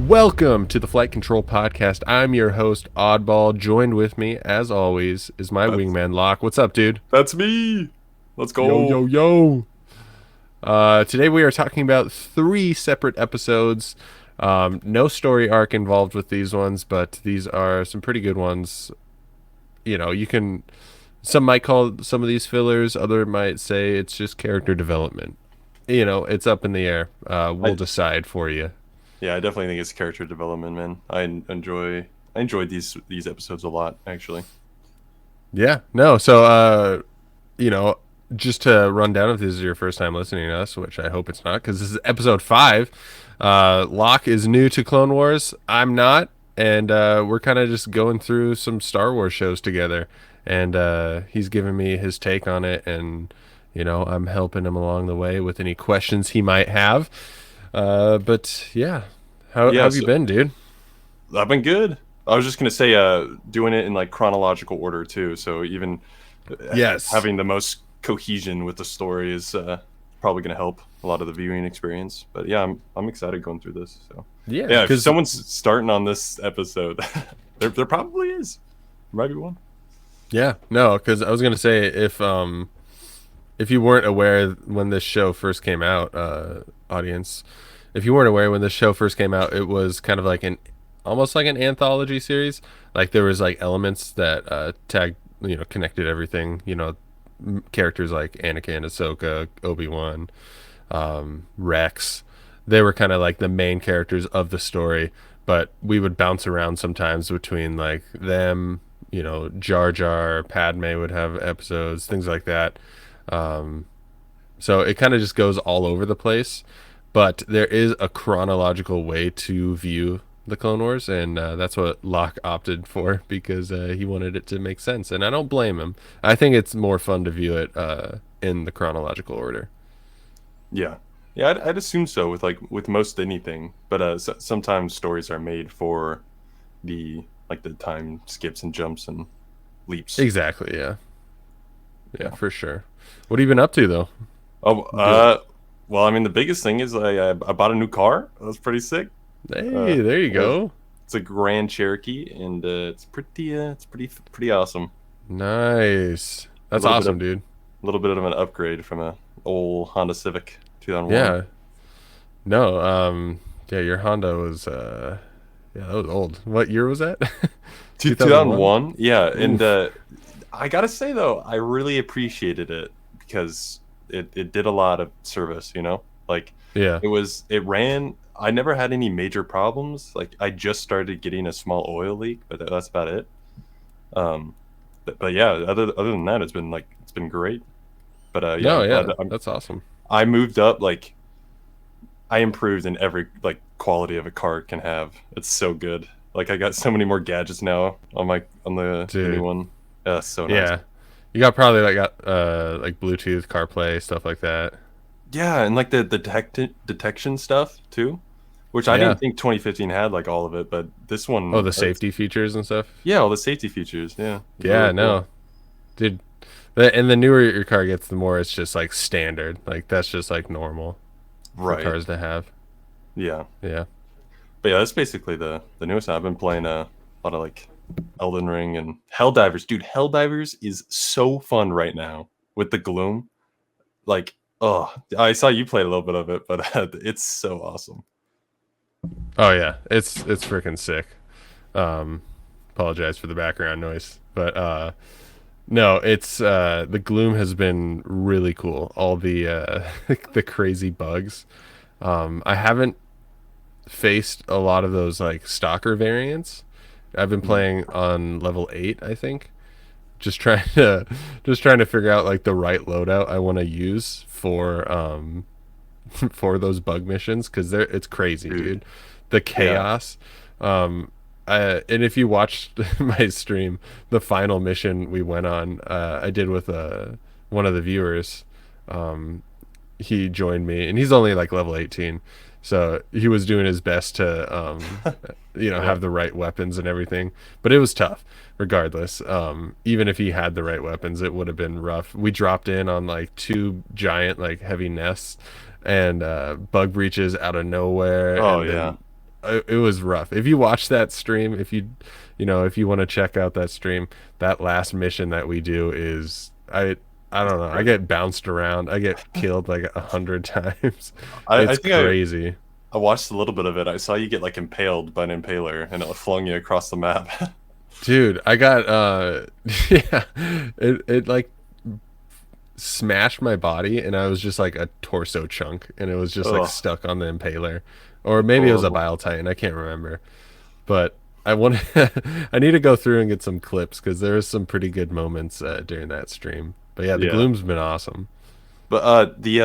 Welcome to the Flight Control Podcast. I'm your host, Oddball. Joined with me, as always, is my That's wingman, Locke. What's up, dude? that's me. Let's Yo, go. yo, yo. Today we are talking about three separate episodes. No story arc involved with these ones, but these are some pretty good ones. You know, some might call some of these fillers, other might say it's just character development. You know, it's up in the air. We'll I decide for you. Yeah, I definitely think it's character development, man. I enjoyed these episodes a lot, actually. Yeah, no. So, you know, just to run down if this is your first time listening to us, which I hope it's not, because this is episode 5. Locke is new to Clone Wars. I'm not, and we're kind of just going through some Star Wars shows together, and he's giving me his take on it, and I'm helping him along the way with any questions he might have. But yeah, how Yeah, have you so been, dude? I've been good. I was just gonna say, doing it in like chronological order too. So even Yes. having the most cohesion with the story is probably gonna help a lot of the viewing experience. But yeah, I'm excited going through this. So Yeah, yeah, if because someone's starting on this episode, there probably is. There might be one. yeah, no, because I was gonna say if you weren't aware when this show first came out, audience, if you weren't aware when this show first came out, it was kind of like an almost like an anthology series. Like there was like elements that connected everything. Characters like Anakin, Ahsoka, Obi-Wan, Rex. They were kind of like the main characters of the story, but we would bounce around sometimes between like them. Jar Jar, Padme would have episodes, things like that. Um, so it kind of just goes all over the place, but there is a chronological way to view the Clone Wars, and that's what Locke opted for because he wanted it to make sense, and I don't blame him. I think it's more fun to view it in the chronological order. Yeah, yeah, I'd assume so with with most anything. But sometimes stories are made for the time skips and jumps and leaps. Exactly. Yeah. Yeah, Yeah. for sure. What have you been up to though? Oh, Do well, I mean, the biggest thing is I bought a new car. That was pretty sick. Uh, Hey, there you it's go. it's a Grand Cherokee, and it's pretty awesome. Nice. A That's little bit awesome, of dude. a little bit of an upgrade from a old Honda Civic 2001. Yeah. No. Yeah, your Honda was. Yeah, that was old. What year was that? 2001. 2001, yeah, and Oof. I gotta say though, I really appreciated it because it did a lot of service, like Yeah. it ran. I never had any major problems. Like I just started getting a small oil leak, but that's about it. Um, but yeah, other than that, it's been great. But yeah, No. I'm glad Yeah, that that's awesome. I moved up. Like I improved in every like quality of a car can have. It's so good. Like I got so many more gadgets now on the new Dude. one. Yeah, so nice. Yeah. You got probably like Bluetooth, CarPlay, stuff like that. Yeah, and like the detection stuff too, which I Yeah. didn't think 2015 had like all of it, but this Oh, one, the safety features and stuff. yeah, all the safety features. Yeah, it's Yeah. really cool. No, dude. And the newer your car gets, the more it's just like standard. Like that's just like normal for Right. cars to have. Yeah. Yeah. But yeah, that's basically the newest one. I've been playing a lot of like Elden Ring and Helldivers. Dude, Helldivers is so fun right now with the gloom. Like, oh, I saw you play a little bit of it, but it's so awesome. Oh yeah. It's freaking sick. Um, Apologize for the background noise, but no, it's the gloom has been really cool. All the the crazy bugs. I haven't faced a lot of those like stalker variants. I've been Mm. playing on level 8, I think. Just trying to just trying to figure out like the right loadout I want to use for for those bug missions cuz it's crazy, Dude, dude. The yeah. chaos. Um and if you watched my stream, the final mission we went on, I did with one of the viewers. Um, he joined me, and he's only like level 18, so he was doing his best to Yeah. have the right weapons and everything. But it was tough, regardless. Even if he had the right weapons, it would have been rough. We dropped in on like two giant like heavy nests and bug breaches out of nowhere, Oh and yeah. then it was rough. If you watch that stream, if you want to check out that stream, that last mission that we do is I don't know. I get bounced around. I get killed like 100 times. I It's think crazy. I watched a little bit of it. I saw you get like impaled by an impaler, and it flung you across the map. Dude, I got yeah, it like smashed my body and I was just like a torso chunk and it was just like Oh, stuck on the impaler. Or maybe it was a horrible. bile titan, I can't remember. But I want I need to go through and get some clips because there was some pretty good moments during that stream. But yeah, the Yeah. gloom's been awesome. But the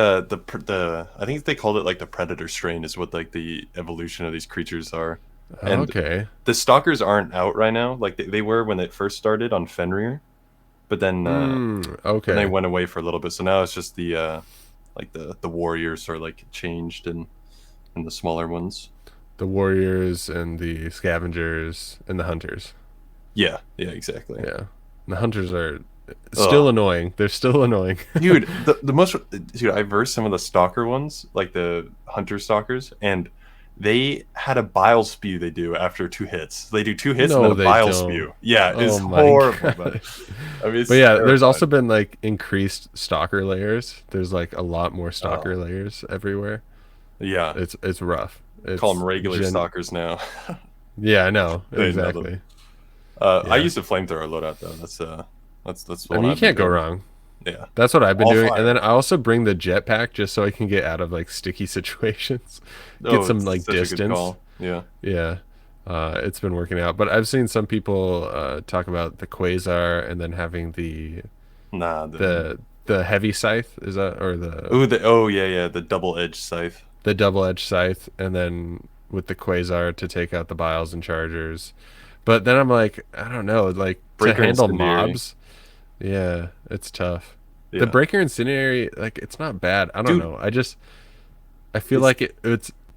I think they called it like the predator strain is what like the evolution of these creatures are, and Okay. the stalkers aren't out right now. Like they were when it first started on Fenrir, but then they Okay. went away for a little bit. So now it's just the like the warriors are like changed and the smaller ones. The warriors and the scavengers and the hunters. Yeah, yeah, exactly. Yeah. The hunters are still Oh, annoying. They're still annoying. dude, the most dude, I versed some of the stalker ones, like the hunter stalkers, and they had a bile spew they do after 2 hits. They do 2 hits and then No, a they bile don't. spew. Yeah, it's Oh my horrible, but gosh. I mean But it's yeah, there's also terrifying. been like increased stalker layers. There's like a lot more Oh, stalker layers everywhere. yeah. It's rough. Call them It's regular gen stalkers now. Yeah, I know. They know them. Exactly. I Yeah. use the flamethrower loadout though. That's the I one mean, you I've been can't go doing. wrong. Yeah. That's what I've been All doing. And fire. then I also bring the jetpack just so I can get out of like sticky situations. Get Oh, some it's like such a good distance. call. Yeah. Yeah. It's been working out. But I've seen some people talk about the quasar and then having Nah, the heavy scythe, is that, or oh yeah, yeah, the double edged scythe. the double-edged scythe, and then with the quasar to take out the biles and chargers. But then I'm like, I don't know, like to Breaker handle incendiary. mobs, yeah, it's tough. The Yeah. breaker incendiary, like it's not bad. I don't Dude, know. I feel it's like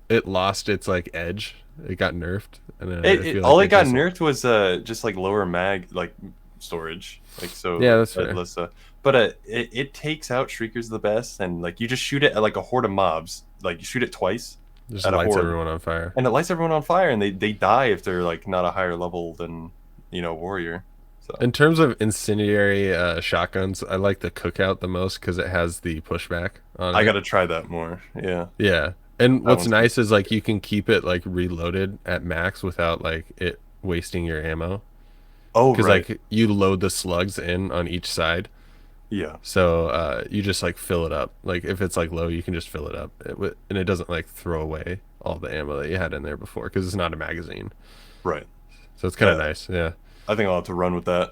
it lost its like edge. It got nerfed, and then I it feel all like it it got just nerfed was just like lower mag like storage. Like yeah, so that's fair. less but it takes out shriekers the best, and like you just shoot it at like a horde of mobs. Like you shoot it twice Just at a lights horde everyone on fire. and it lights everyone on fire, and they die if they're like not a higher level than warrior. So In terms of incendiary shotguns, I like the cookout the most because it has the pushback on I it. gotta try that more. Yeah, Yeah. And that what's one's good. nice is like you can keep it like reloaded at max without like it wasting your ammo. Oh Because right, like you load the slugs in on each side. yeah, So you just like fill it up. Like if it's like low, you can just fill it up. And it doesn't like throw away all the ammo that you had in there before because it's not a magazine. right. So it's kind of Yeah, nice. Yeah. I think I'll have to run with that.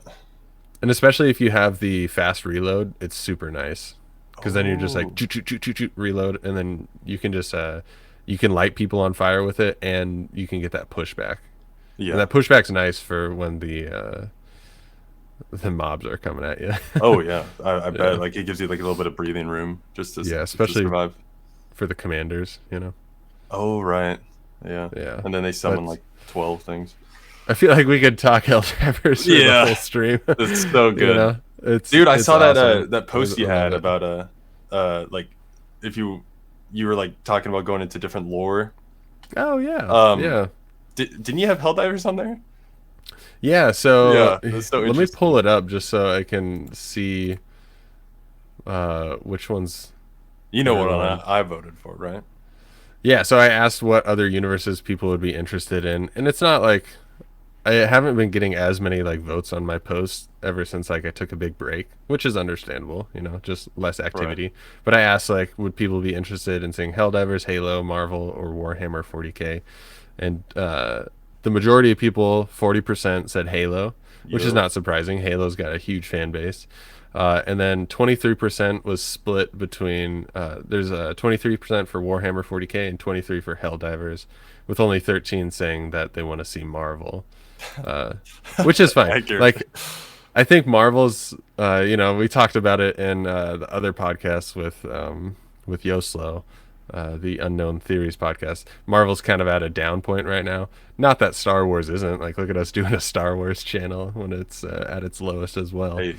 And especially if you have the fast reload, it's super nice. Because then you're just like Oh choot, choot, choot, choot, choot, reload, and then you can just you can light people on fire with it, and you can get that pushback. And yeah. that pushback's nice for when the mobs are coming at you. Oh yeah, I bet Yeah, like it gives you like a little bit of breathing room yeah, just to especially survive. for the commanders. Oh right, yeah. Yeah, And then they summon but like 12 things. I feel like we could talk Helldivers for the Yeah, whole stream. it's so good, It's dude. I it's saw that awesome. that I, post you I love had it. about like if you were like talking about going into different lore. Oh yeah, Um, yeah. didn't you have Helldivers on there? Yeah, so Yeah, that's so let me interesting. pull it up just so I can see which ones You know they're what on. I voted for, right? Yeah, so I asked what other universes people would be interested in, and it's not like I haven't been getting as many like votes on my posts ever since like I took a big break, which is understandable, just less Right. activity. But I asked like would people be interested in seeing Helldivers, Halo, Marvel, or Warhammer 40K? And the majority of people, 40%, said Halo, which is Yo. not surprising. Halo's got a huge fan base. And then 23% was split between there's 23% for Warhammer 40K and 23 for Helldivers, with only 13 saying that they want to see Marvel, uh, which is fine. Accurate. Like I think Marvel's, we talked about it in the other podcast with Yoslo, the Unknown Theories podcast. Marvel's kind of at a down point right now. Not that Star Wars isn't. Like, look at us doing a Star Wars channel when it's at its lowest as well. Hey,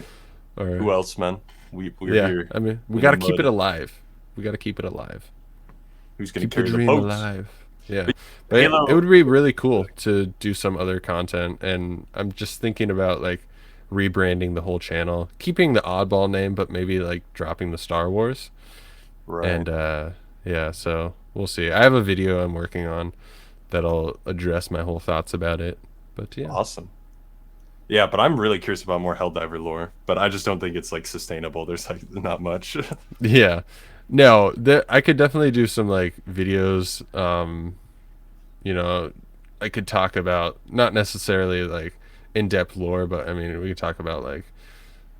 Or who else, man? We're yeah, here I mean, we in got the to keep it mud. alive. We got to keep it alive. Who's gonna Keep the carry the dream boats? alive. Yeah, But but it Halo, would be really cool to do some other content, and I'm just thinking about like rebranding the whole channel, keeping the oddball name, but maybe like dropping the Star Wars. right? And yeah, so we'll see. I have a video I'm working on that'll address my whole thoughts about it. But yeah. Awesome. Yeah, but I'm really curious about more Helldiver lore, but I just don't think it's like sustainable. There's like not much. Yeah. No, I could definitely do some like videos. You know, I could talk about not necessarily like in-depth lore, but I mean, we could talk about like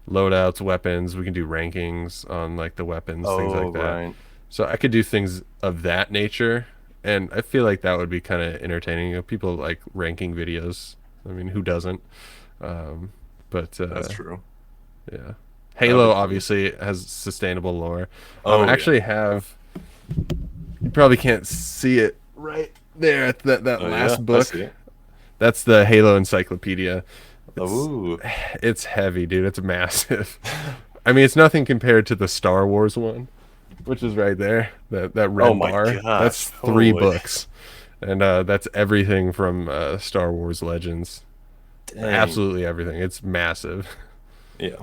loadouts, weapons. We can do rankings on like the weapons, things Oh, like that. right. So I could do things of that nature, and I feel like that would be kind of entertaining. You know, people like ranking videos. I mean, who doesn't? Um, but That's true. yeah, That would Halo be fun. obviously has sustainable lore. I Oh yeah. actually have. You probably can't see it right there at that Oh yeah. last I book. see it. That's the Halo Encyclopedia. It's Oh. it's heavy, dude. It's massive. I mean, it's nothing compared to the Star Wars one, which is right there. That Oh red my bar. gosh. That's three Holy. books, and that's everything from Star Wars Legends. Dang. Absolutely everything. It's massive. Yeah.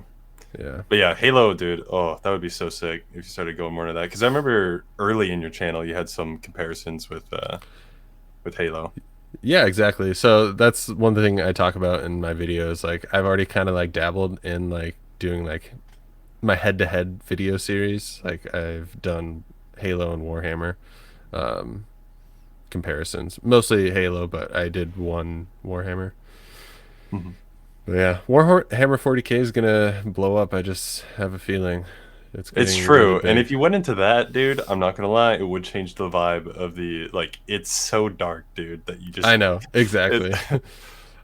Yeah. But yeah, Halo, dude. Oh, that would be so sick if you started going more into that. Because I remember early in your channel, you had some comparisons with Halo. Yeah, exactly. So that's one thing I talk about in my videos. Like I've already kind of like dabbled in like doing like my head-to-head video series. Like I've done Halo and Warhammer um, comparisons, mostly Halo, but I did one Warhammer. Mhm. But yeah, Warhammer 40K is gonna blow up. I just have a feeling it's It's getting really true. And big. if you went into that, dude, I'm not gonna lie, it would change the vibe of the like. It's so dark, dude, that you I just know it. exactly.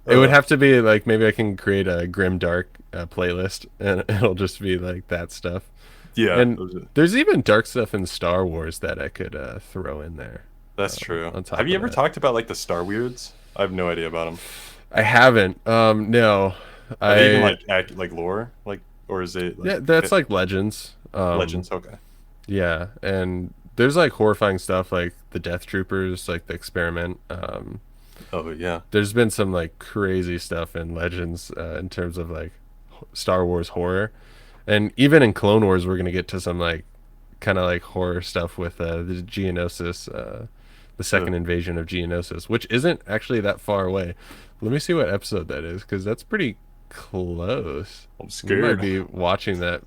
It would uh, have to be like maybe I can create a grim dark playlist, and it'll just be like that stuff. yeah, And there's even dark stuff in Star Wars that I could throw in there that's true. on Have top you of ever that. talked about like the Star Weirds? I have no idea about them. I haven't. No, Are they even I like like lore, like, or is it like yeah, that's like Legends. legends? Okay. Yeah, and there's like horrifying stuff like the Death Troopers, like the experiment. Oh yeah. There's been some like crazy stuff in Legends in terms of like Star Wars horror, and even in Clone Wars, we're gonna get to some like kind of like horror stuff with the Geonosis, the second invasion of Geonosis, which isn't actually that far away. Let me see what episode that is, because that's pretty close. I'm We might scared. be watching that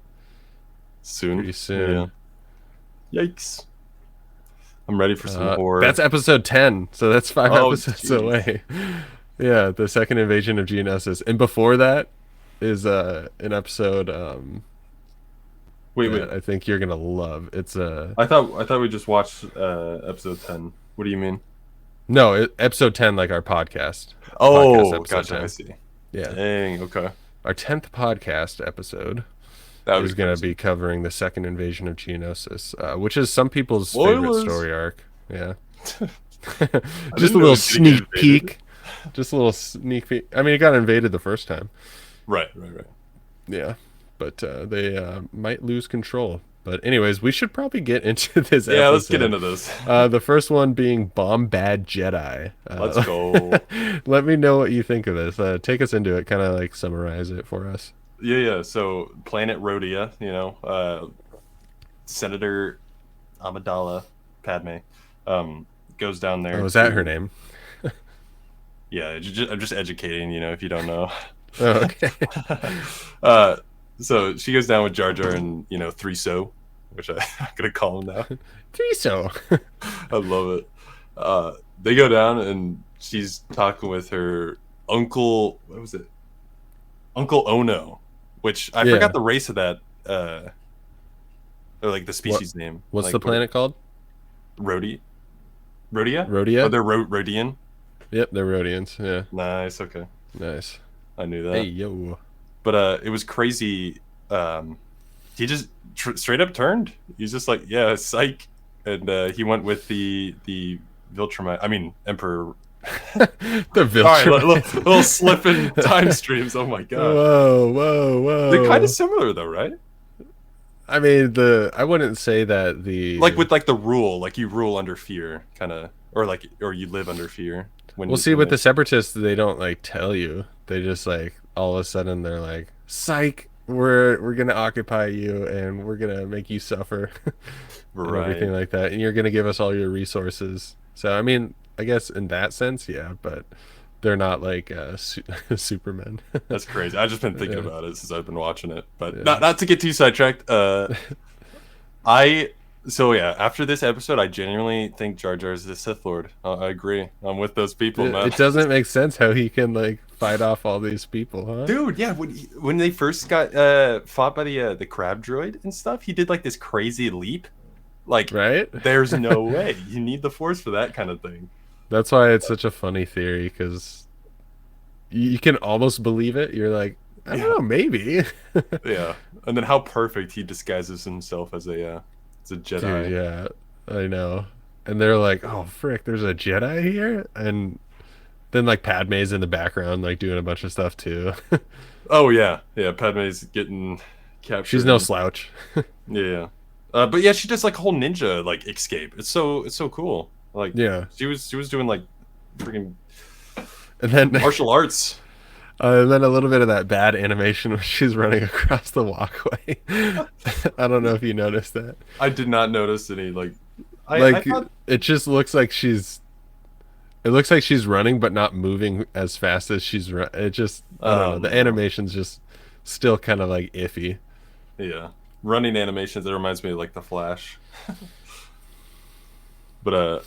Soon. pretty Yeah. soon. Yikes. I'm ready for some horror. That's episode 10, so that's five Oh, episodes jeez. away. Yeah, the second invasion of Geonosis, and before that is an episode Wait, wait. that I think you're gonna love. It's I thought we just watched episode 10. What do you mean? no episode 10, like our podcast Oh, episode gotcha. I 10. see. Yeah, Dang. Okay. our 10th podcast episode That would is be gonna crazy. be covering the second invasion of Geonosis, which is some people's favorite Spoilers. story arc. Yeah, I just didn't a know it little was gonna get sneak invaded. peek. Just a little sneak peek. I mean, it got invaded the first time. Right, right, right. Yeah, but they might lose control. But anyways, we should probably get into this Yeah, let's get episode. into this. The first one being Bomb Bad Jedi. Let's go. Let me know what you think of this. Take us into it. Kind of like summarize it for us. Yeah, yeah. So, Planet Rhodia, Senator Amidala Padme, goes down there Oh, is that her to. name? Yeah, I'm just educating, if you don't know. Oh, okay. uh, so she goes down with Jar Jar and Threeso, which I'm gonna call him now. Friso. I love it. They go down and she's talking with her uncle. What was it? Uncle Ono, which I Yeah. forgot the race of that, or like the What? species name. What's Like the planet called? Rhodi, Rhodia? Oh, Rhodia. they're Rhodian. Yep, they're Rhodians. Yeah, Nice. Okay, nice. I knew Hey that. yo. But it was crazy. He just straight up turned. He's just like, yeah, psych, and he went with the Viltrumite. I mean, Emperor. The All right, Viltrumite. little slip in time streams. Oh my god, Whoa, whoa, they're kind whoa. of similar though, right? I mean, I wouldn't say that the Like with like the rule, like you rule under fear, kind of. or you live under fear We'll see when with they. the separatists, they don't like tell you. They just like all of a sudden they're like, "Psych, we're gonna occupy you and we're gonna make you suffer," and Right. everything like that. And you're gonna give us all your resources. So I mean, I guess in that sense, yeah, but they're not like Supermen. That's crazy. I've just been thinking Yeah, about it since I've been watching it. But yeah. not to get too sidetracked. I so yeah. After this episode, I genuinely think Jar Jar is the Sith Lord. I agree. I'm with those people, man. It doesn't make sense how he can like fight off all these people, huh? Dude, yeah. When they first got fought by the crab droid and stuff, he did like this crazy leap. Like, Right? there's no way you need the Force for that kind of thing. That's why it's such a funny theory because you can almost believe it. You're like, I don't Yeah, know, maybe. yeah. And then how perfect he disguises himself as a Dude, Jedi. yeah, I know. And they're like, oh, frick, there's a Jedi here? And then, like, Padme's in the background, like, doing a bunch of stuff, too. Oh yeah, yeah. Padme's getting She's captured no and slouch. yeah. But yeah, she does like whole ninja like escape. It's so cool. Like Yeah. she was doing like freaking And then, martial arts. and then a little bit of that bad animation when she's running across the walkway. I don't know if you noticed that. I did not notice any like I Like, thought it just looks like she's. It looks like she's running, but not moving as fast as she's run. It just, I don't know. The no. animation's just still kind of like iffy. Yeah. Running animations, that reminds me of like the Flash. But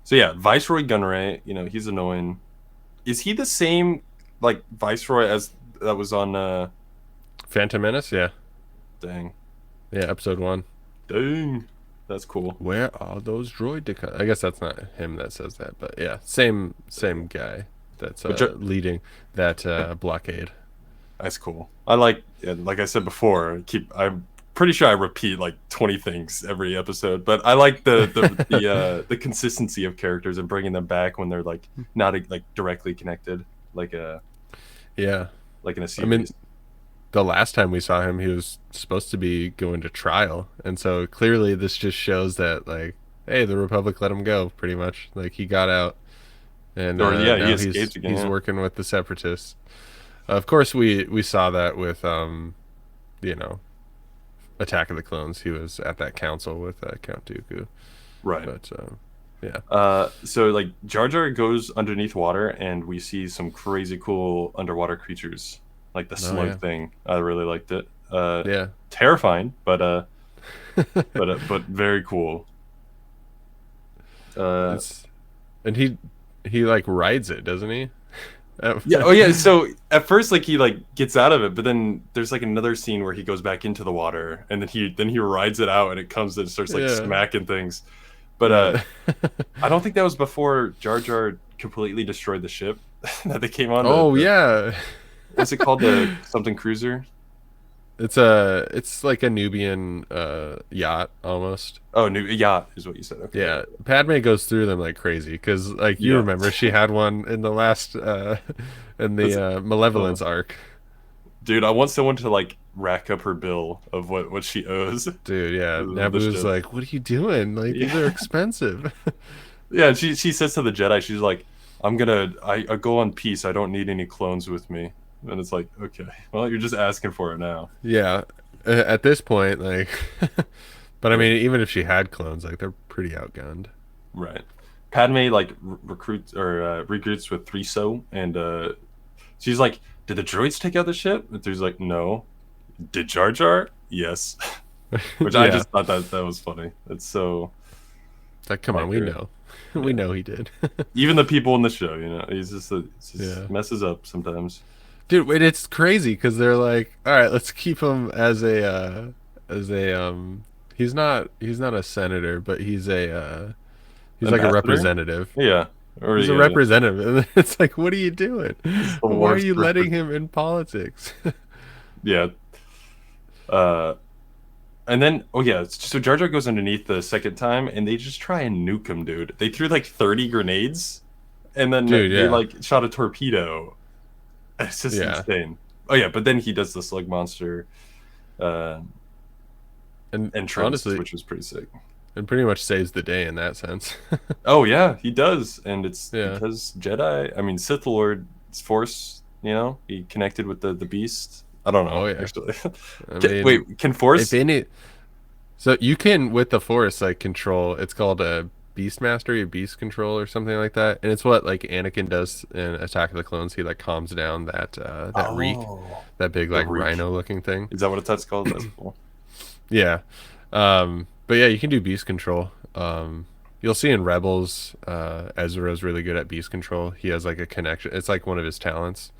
so yeah, Viceroy Gunray, you know, he's annoying. Is he the same like Viceroy as that was on Phantom Menace, yeah, dang. yeah, episode one. Dang. That's cool. Where are those droid? I guess that's not him that says that, but yeah, same guy that's But leading that blockade. that's cool. I like, and like I said before, I'm pretty sure I repeat like 20 things every episode, but I like the consistency of characters and bringing them back when they're like not like directly connected, like Yeah, like in a I mean, series. the last time we saw him, he was supposed to be going to trial, and so clearly this just shows that like, hey, the Republic let him go, pretty much. Like he got out, and Or yeah, he now escaped again. he's Yeah. working with the Separatists. Of course, we saw that with you know, Attack of the Clones. He was at that council with Count Dooku, Right. but yeah, So like Jar Jar goes underneath water, and we see some crazy cool underwater creatures, like the oh slug yeah, thing. I really liked it. yeah. Terrifying, but very cool. Uh, It's and he like rides it, doesn't he? yeah. Oh yeah. So at first, like he like gets out of it, but then there's like another scene where he goes back into the water, and then he rides it out, and it comes and starts like Yeah, smacking things. But yeah. I don't think that was before Jar Jar completely destroyed the ship that they came on. Oh yeah. What's it called? The something cruiser? It's like a Nubian yacht almost. Oh, new yacht is what you said. Okay. Yeah, Padme goes through them like crazy because like you Yeah. remember she had one in the last in That's, the uh, Malevolence arc. dude, I want someone to like rack up her bill of what she owes Dude, yeah, the Naboo's ship. like, "What are you doing? Like these are Yeah. expensive." Yeah, and she says to the Jedi, she's like, I go on peace. I don't need any clones with me. And it's like, okay, well, you're just asking for it now. Yeah, at this point, like, but I mean, even if she had clones, like they're pretty outgunned. Right. Padme like recruits or regroups with Threeso, and she's like, "Did the droids take out the ship?" And Three's like, "No." Did Jar Jar? Yes. Which I Yeah, just thought that was funny. It's so like, come on, we accurate. know, we Yeah. know he did. Even the people in the show, you know, he's Yeah. just messes up sometimes. Dude, wait, it's crazy because they're like, all right, let's keep him as a he's not a senator, but he's like a Ambassador? representative. Yeah. Or He's a yeah, representative. And it's like, what are you doing? he's the Why are worst. you letting him in politics? Yeah. Uh, and then oh yeah, so Jar Jar goes underneath the second time, and they just try and nuke him, dude. They threw like 30 grenades, and then Dude, they yeah. like shot a torpedo. It's just Yeah. insane. Oh yeah, but then he does the slug monster uh, And entrance, honestly, which was pretty sick. and pretty much saves the day in that sense. Oh yeah, he does, and it's Yeah. because Jedi. I mean, Sith Lord's Force. He connected with the Beast. I don't Oh know yeah. actually. I mean, Wait, can if Force? any, so you can with the Force like control. It's called a Beast Mastery, a Beast Control, or something like that. And it's what like Anakin does in Attack of the Clones. He like calms down that reek, Oh, that big the like Reek. rhino looking thing. Is that what that's called? That's cool. Yeah. But yeah, you can do Beast Control. You'll see in Rebels, Ezra's really good at Beast Control. He has like a connection. It's like one of his talents,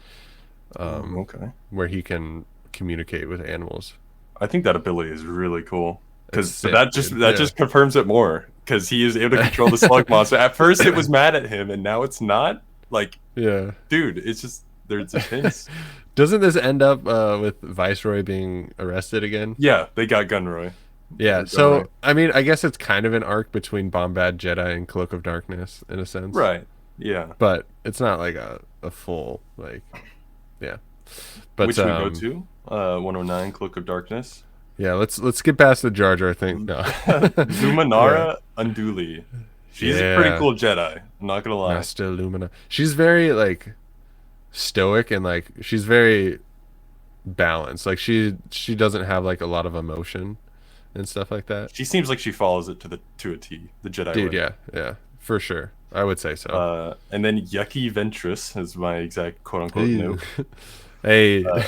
Ooh, um, okay. where he can communicate with animals. I think that ability is really cool It's because sick, dude. that Yeah. just confirms it more because he is able to control the slug monster. At first, it was mad at him, and now it's not. Like, Yeah. dude, it's just there's just hints. Doesn't this end up with Viceroy being arrested again? Yeah, they got Gunroy. Yeah. Or Gunroy. So I mean, I guess it's kind of an arc between Bombad Jedi and Cloak of Darkness in a sense, Right. Yeah. but it's not like a full like yeah. Which But should we go to? 109, Cloak of Darkness. yeah, let's get past the Jar Jar thing. No. Yeah. Luminara Unduli. She's a pretty Yeah. cool Jedi. I'm not gonna lie. Master Lumina. She's very like stoic and like she's very balanced. Like she doesn't have like a lot of emotion and stuff like that. She seems like she follows it to a T, the Jedi Dude, way. yeah, yeah, for sure. I would say so. And then Yucky Ventress is my exact quote unquote Ew. nope. Hey, Uh,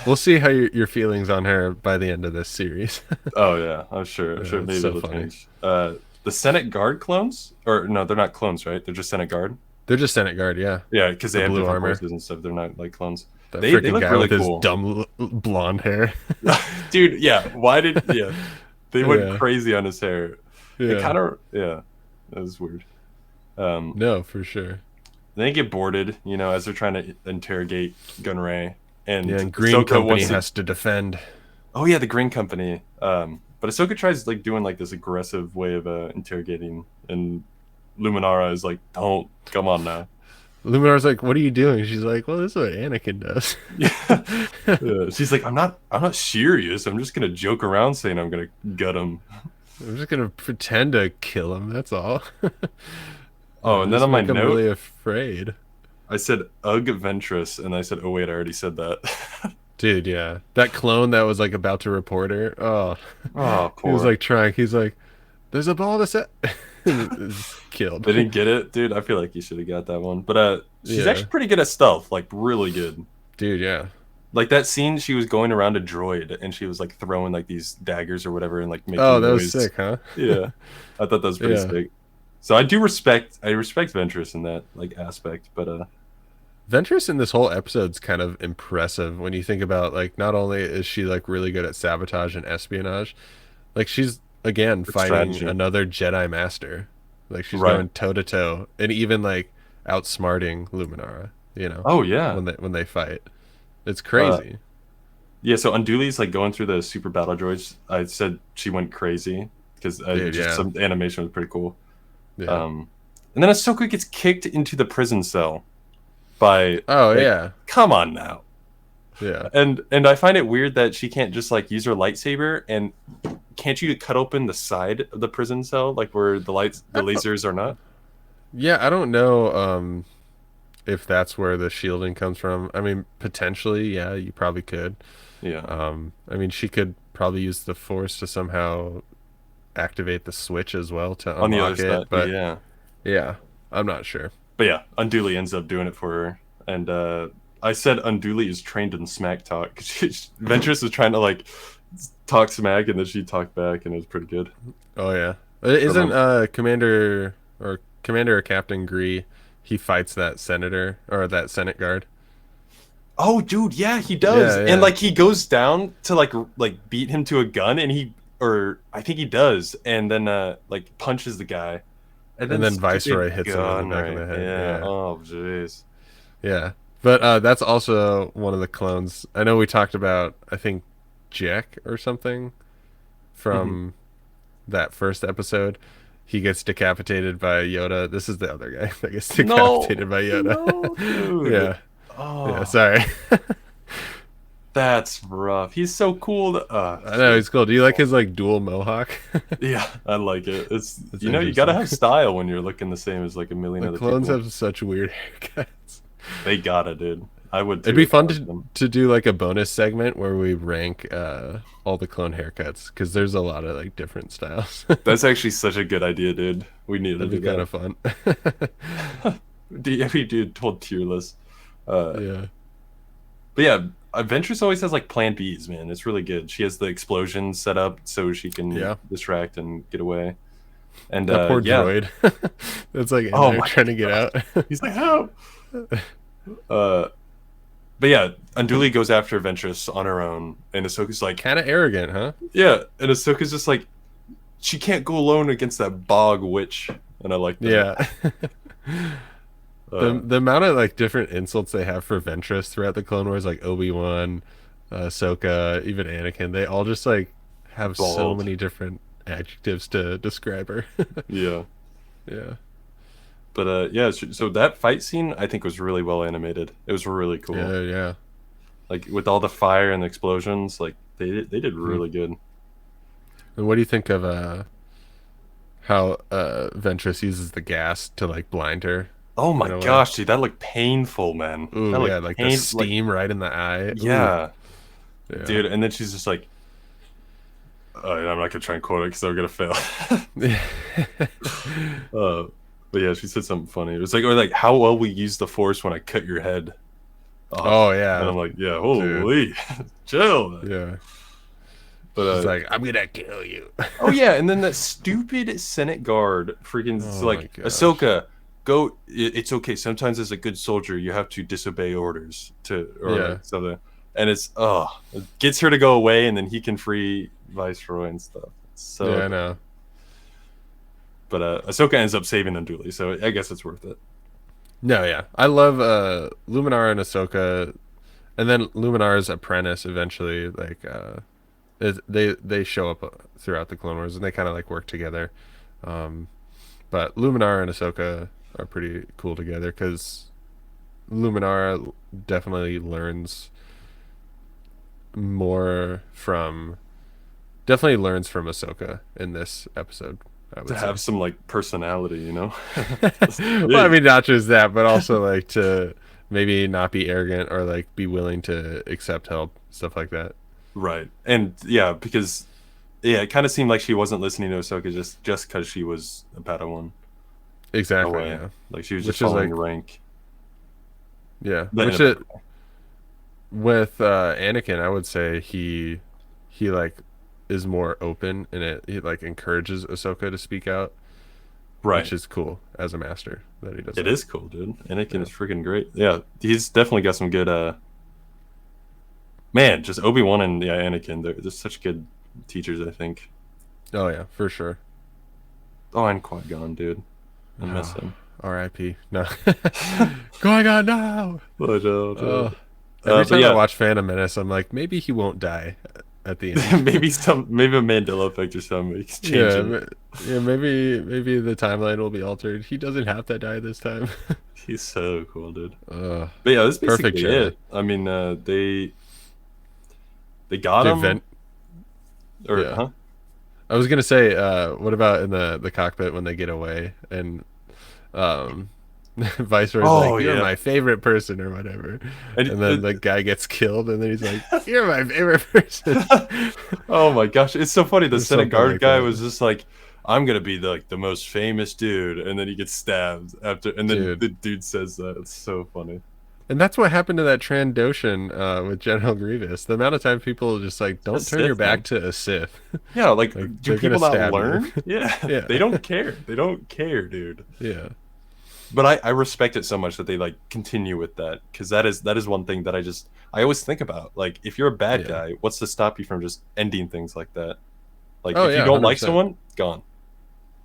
we'll see how your feelings on her by the end of this series. oh yeah, I'm sure. I'm sure It's maybe so it'll funny. change. The Senate Guard clones, or no, they're not clones, right? They're just Senate Guard. They're just Senate Guard, yeah. Yeah, because The they have blue different armor. voices and stuff. They're not like clones. That They freaking look guy really with his cool, dumb blonde hair. dude. Yeah, why did yeah? They went Yeah, crazy on his hair. It yeah. kind of yeah, that was weird. Um, No, for sure. they get boarded, as they're trying to interrogate Gunray, and Yeah, and Green Ahsoka Company wants to. has to defend. Oh yeah, the Green Company. But Ahsoka tries like doing like this aggressive way of interrogating, and Luminara is like, "Don't come on now." Luminar's like, "What are you doing?" She's like, "Well, this is what Anakin does." Yeah. Yeah. She's like, I'm not serious. I'm just gonna joke around saying I'm gonna gut him. I'm just gonna pretend to kill him. That's all. Oh, and then Just on my make him note, really afraid. I said Ugg Ventress, and I said, oh wait, I already said that. Dude, yeah. That clone that was like about to report her. Oh, Oh, he was poor. like trying. He's like, "There's a ball to set." Is killed. They didn't get it, dude. I feel like you should have got that one. But she's Yeah, actually pretty good at stealth, like really good. dude. Yeah, Like that scene, she was going around a droid, and she was like throwing like these daggers or whatever, and like oh, making that was noise. sick, huh? Yeah, I thought that was pretty Yeah. sick. So I respect Ventress in that like aspect, but Ventress in this whole episode's kind of impressive when you think about like not only is she like really good at sabotage and espionage, like she's again her fighting strategy, another Jedi Master. Like she's right? going toe to toe and even like outsmarting Luminara, Oh yeah, when they fight. It's uh, crazy. yeah. So Unduli's like going through the super battle droids. I said she went crazy because Dude, just yeah. some animation was pretty cool. Yeah. Um, and then Ahsoka gets kicked into the prison cell by Oh like, yeah. come on now. Yeah. And I find it weird that she can't just like use her lightsaber, and can't you cut open the side of the prison cell like where the lasers are not? Yeah, I don't know if that's where the shielding comes from. I mean, potentially, yeah, you probably could. Yeah. I mean, she could probably use the force to somehow activate the switch as well to On the other unlock side, it, but yeah. yeah, I'm not sure. But yeah, Unduli ends up doing it for her, and I said Unduli is trained in smack talk. Ventress was trying to like talk smack, and then she talked back, and it was pretty good. Oh yeah. Isn't Remember? Commander or Captain Gree, he fights that senator or that Senate guard? Oh, dude, yeah, he does, Yeah, and yeah. like he goes down to like beat him to a gun, and or I think he does, and then like punches the guy, and And then then stupid Viceroy hits him in the gun, back of right? the head. Yeah. Yeah. Oh, jeez. Yeah. But that's also one of the clones. I know we talked about I think Jack or something Hmm. from that first episode. He gets decapitated by Yoda. This is the other guy that gets No, decapitated by Yoda. no, dude. Yeah. Yeah, Oh, sorry. That's rough. He's so cool. I know he's cool. Do you like his like dual mohawk? Yeah, I like it. It's It's you gotta interesting. have style when you're looking the same as like a million The other clones people. have such weird haircuts. They gotta, dude. I would It'd too be if I fun was them. to do like a bonus segment where we rank all the clone haircuts because there's a lot of like different styles. That's actually such a good idea, dude. We need to That'd be do kind that. of fun. Every dude told tier list. Uh, Yeah. but yeah, Adventurous always has like plan Bs, man. It's really good. She has the explosion set up so she can Yeah. distract and get away. And That poor yeah. droid. That's like in Oh there my trying to get gosh. out. He's like, how? Uh, but yeah, Unduli goes after Ventress on her own, and Ahsoka's like, Kind of arrogant, huh? yeah, and Ahsoka's just like, she can't go alone against that bog witch, and I like that. Yeah. Uh, The amount of like different insults they have for Ventress throughout the Clone Wars, like Obi-Wan, Ahsoka, even Anakin, they all just like have so bald, many different adjectives to describe her. yeah. Yeah. But yeah, so that fight scene I think was really well animated. It was really cool, Yeah, yeah. like with all the fire and the explosions. Like they did Hmm. really good. And what do you think of how Ventress uses the gas to like blind her Oh in my a way? gosh, dude, that looked painful, man. That Ooh, yeah, looked like the pain, like steam right in the eye. Ooh, yeah, yeah. dude. And then she's just like, I'm not gonna try and quote it because I'm gonna fail. uh, but yeah, she said something funny. It was like, or like, how well we use the force when I cut your head off. Oh And yeah, I'm like, yeah, dude. holy, chill. Man. Yeah. But She's like, I'm gonna kill you. oh yeah, and then that stupid Senate guard freaking Oh my like gosh. Ahsoka, go. It's okay. Sometimes as a good soldier, you have to disobey orders to or like Yeah. something. And it's it gets her to go away, and then he can free Viceroy and stuff. It's so Yeah, I dumb. know. But Ahsoka ends up saving Unduli, so I guess it's worth it. No, yeah. I love Luminar and Ahsoka and then Luminar's apprentice eventually like they show up throughout the Clone Wars and they kind of like work together. Um but Luminar and Ahsoka are pretty cool together cuz Luminar definitely learns more from definitely learns from Ahsoka in this episode, I To would say. have some like personality, you know. Well, I mean, not just that, but also like to maybe not be arrogant or like be willing to accept help, stuff like that. Right, and yeah, because yeah, it kind of seemed like she wasn't listening to Ahsoka just because she was a Padawan. No Exactly, way. yeah. Like she was just Which is following like, the rank, yeah. but in a Which better it way. with Anakin, I would say he like is more open and he like encourages Ahsoka to speak out, which Right. is cool as a master that he does It that. is cool, dude. Anakin Yeah. is freaking great. Yeah, he's definitely got some good. Man, just Obi Wan and yeah, Anakin. They're just such good teachers. I think. Oh yeah, for sure. Oh, and Qui Gon, dude. I miss Oh, him. R.I.P. No. Going on now. Dude. Oh, every But time I yeah, watch Phantom Menace, I'm like, maybe he won't die at the end. maybe a Mandela effect or something makes change Yeah, it. yeah, maybe the timeline will be altered. He doesn't have to die this time. He's so cool, dude. uh, But yeah, that's Perfect basically Jedi. it. I mean, they got Dude, him, or yeah. huh? I was gonna say, what about in the cockpit when they get away and um Viceroy's Oh like, "You're yeah, my favorite person" or whatever, and and then the guy gets killed, and then he's like, "You're my favorite person," oh my gosh, it's so funny. The or Senate something guard like guy that. was just like, "I'm gonna be the most famous dude," and then he gets stabbed after, and then Dude, the dude says that. It's so funny. and that's what happened to that Trandoshan with General Grievous. The amount of times people just like, A don't turn your Sith, back man. to a Sith. Yeah, like, Like do they're gonna people not stab you. learn? Yeah, Yeah, they don't care. They don't care, dude. yeah, But I respect it so much that they like continue with that because that is one thing that I always think about. Like, if you're a bad yeah. guy, what's to stop you from just ending things like that? Like, Oh if you yeah, don't like 100%. someone, gone.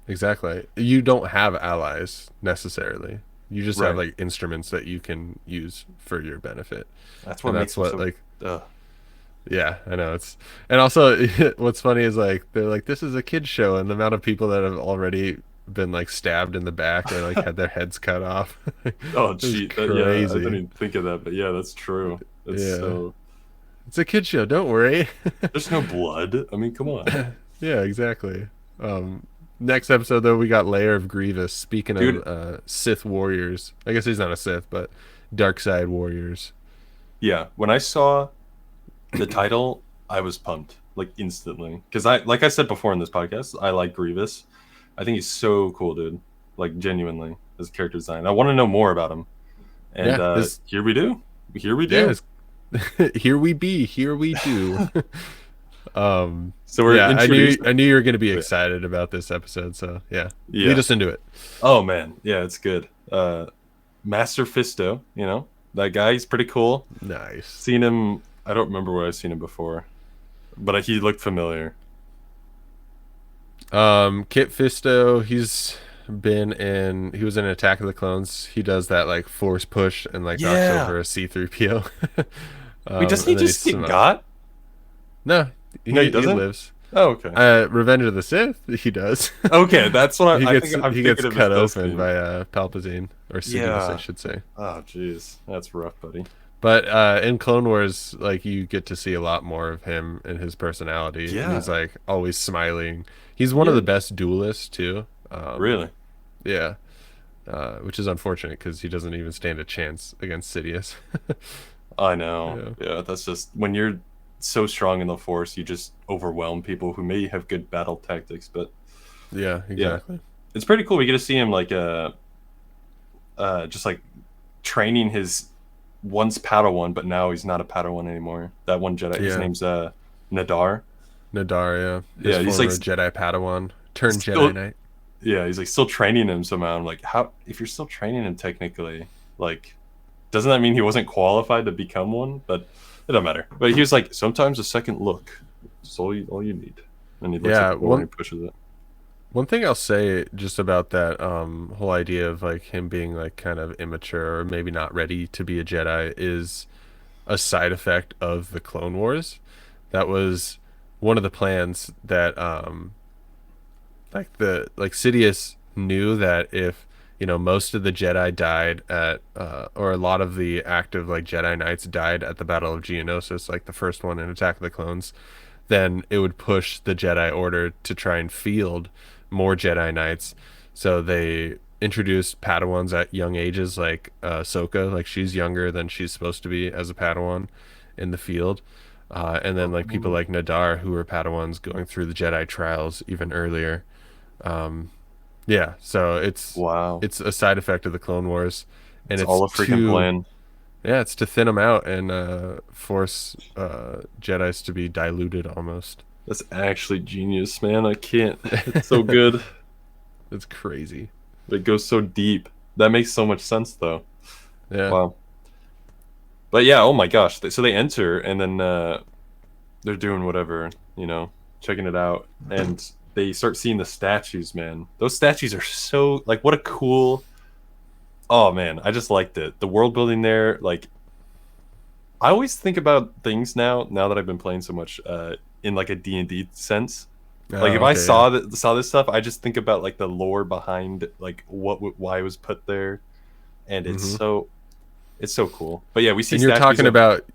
Exactly. You don't have allies necessarily. You just have Right. like instruments that you can use for your benefit. That's what And makes that's them what so. like Uh, yeah, I know it's and also what's funny is like they're like this is a kids show and the amount of people that have already been like stabbed in the back or like had their heads cut off. oh, It's gee, yeah, I didn't crazy. even think of that, but yeah, that's true. That's Yeah. so. It's a kid show. Don't worry. There's no blood. I mean, come on, Yeah, exactly. Next episode though, we got Lair of Grievous. Speaking of dude. Sith warriors, I guess he's not a Sith, but dark side warriors. Yeah, when I saw the title, I was pumped like instantly because like I said before in this podcast, I like Grievous. I think he's so cool, dude. Like genuinely, his character design. I want to know more about him, and Yeah, his here we do. Here we yeah, do. his, here we be, here we do. So we're Yeah, introduced. I knew you were going to be excited about this episode, so yeah, lead Yeah. us into it. Oh man, yeah, it's good. Master Fisto, that guy. He's pretty cool. Nice. Seen him. I don't remember where I've seen him before, but he looked familiar. Kit Fisto, he was in Attack of the Clones. He does that like force push and like knocks Yeah. over a C-3PO. Wait, doesn't he And then just get got? no, No, he he doesn't. lives. Oh, okay. Revenge of the Sith, he does. Okay, that's what I think. I'm He thinking gets of his cut best open scene. by Palpatine or Sidious, I Yeah. should say. Oh, jeez, that's rough, buddy. But in Clone Wars, like you get to see a lot more of him and his personality, and he's Yeah. like always smiling. He's one of Yeah. the best duelists too. Really? Yeah, which is unfortunate because he doesn't even stand a chance against Sidious. I know. Yeah, Yeah, that's just when you're so strong in the Force, you just overwhelm people who may have good battle tactics. But yeah, yeah, exactly. it's pretty cool. We get to see him like just like training his once Padawan, but now he's not a Padawan anymore. That one Jedi, his Yeah, name's Nadar. Nadar, yeah, his Yeah, he's like former Jedi Padawan turned Jedi still, Knight. yeah, he's like still training him somehow. I'm like, how? If you're still training him technically, like, doesn't that mean he wasn't qualified to become one? But it don't matter. But he was like, sometimes a second look is all you need. And he looks at Yeah, the door and he pushes it. one thing I'll say just about that whole idea of like him being like kind of immature or maybe not ready to be a Jedi is a side effect of the Clone Wars. That was one of the plans that like Sidious knew that if most of the Jedi died at or a lot of the active like Jedi Knights died at the Battle of Geonosis, like the first one in Attack of the Clones, then it would push the Jedi Order to try and field more Jedi Knights. So they introduced Padawans at young ages, like Ahsoka, like she's younger than she's supposed to be as a Padawan in the field. And then like people Oh, like Nadar, who were Padawans going through the Jedi trials even earlier. Yeah, so wow. it's a side effect of the Clone Wars, and It's all a freaking plan. it's to thin them out and force Jedi's to be diluted almost. That's actually genius, man. I can't. It's so good. It's crazy. It goes so deep. That makes so much sense, though. Yeah, Wow. But yeah, oh my gosh. So they enter, and then they're doing whatever, checking it out, and they start seeing the statues. Man, those statues are so like what a cool. Oh man, I just liked it. The world building there, like I always think about things now that I've been playing so much in like a D&D sense. Like if I okay, yeah. saw this stuff, I just think about like the lore behind like why it was put there, and Hmm. it's so cool. But yeah, we see And you're statues talking of about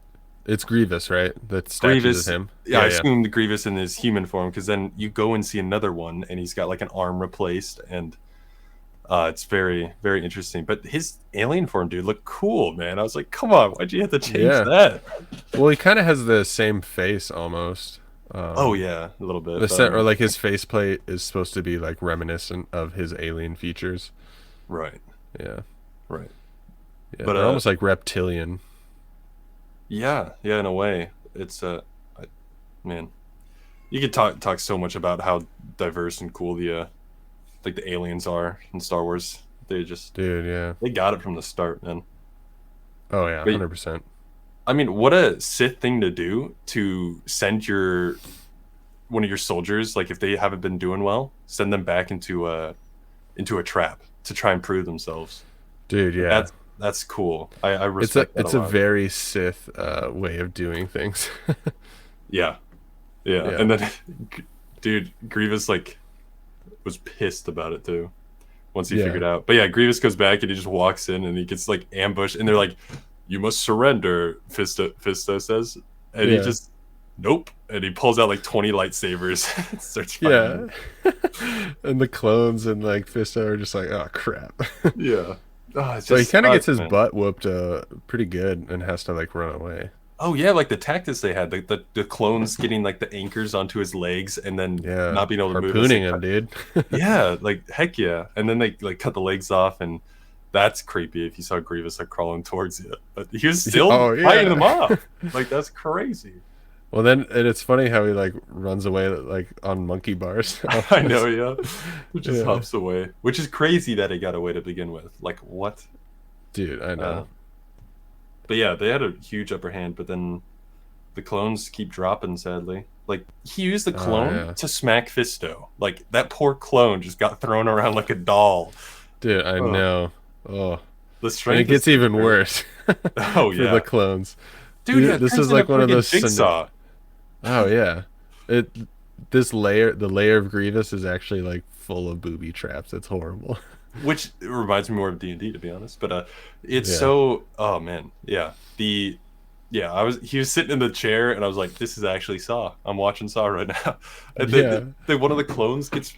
it's Grievous, right? That statues of Grievous. him. Yeah, I Yeah, yeah, assumed Grievous in his human form because then you go and see another one, and he's got like an arm replaced, and it's very very interesting. But his alien form, dude, looked cool, man. I was like, come on, why'd you have to change yeah. that? Well, he kind of has the same face almost. Oh yeah, a little bit. The set or like his faceplate is supposed to be like reminiscent of his alien features. Right, Yeah, right. yeah. But They're almost like reptilian. yeah, yeah. In a way, it's man, you could talk so much about how diverse and cool the like the aliens are in Star Wars. Dude, yeah. They got it from the start, man. Oh yeah, But 100%. I mean, what a Sith thing to do to send your one of your soldiers, like if they haven't been doing well, send them back into a trap to try and prove themselves. Dude, Like, yeah. that's cool. I respect that a It's a lot. very Sith way of doing things. Yeah, yeah. Yeah. And then, dude, Grievous like was pissed about it too once he Yeah. figured out. But yeah, Grievous goes back and he just walks in and he gets like ambushed, and they're like, "You must surrender," Fisto says, and he Yeah. just nope, and he pulls out like 20 lightsabers and starts fighting Yeah. him. And the clones and like Fisto are just like, oh crap. Yeah. Oh, it's So he just kind of gets his man. butt whooped pretty good and has to like run away. Oh yeah, like the tactics they had, the clones getting like the anchors onto his legs and then Yeah. not being able to move as they Harpooning him, cut. dude. Yeah, like heck yeah. And then they like cut the legs off, and that's creepy if you saw Grievous like crawling towards you. But he was still Oh fighting them yeah. off. Like that's crazy. Well then, and it's funny how he like runs away like on monkey bars. I know, yeah. It just Yeah, hops away. Which is crazy that he got away to begin with. Like what? dude, I Uh, know. but yeah, they had a huge upper hand, but then the clones keep dropping, sadly. Like he used the Oh clone yeah, to smack Fisto. Like that poor clone just got thrown around like a doll. dude, I Ugh. know. Oh, The and it strength is gets even there. worse Oh for the yeah. clones. Dude, yeah, it This turns is into like one of freaking those. jigsaw. Oh yeah, it the layer of Grievous is actually like full of booby traps. It's horrible. Which reminds me more of D&D, to be honest. But it's Yeah, so oh man, yeah. The yeah, he was sitting in the chair and I was like, this is actually Saw. I'm watching Saw right now. And yeah, one of the clones gets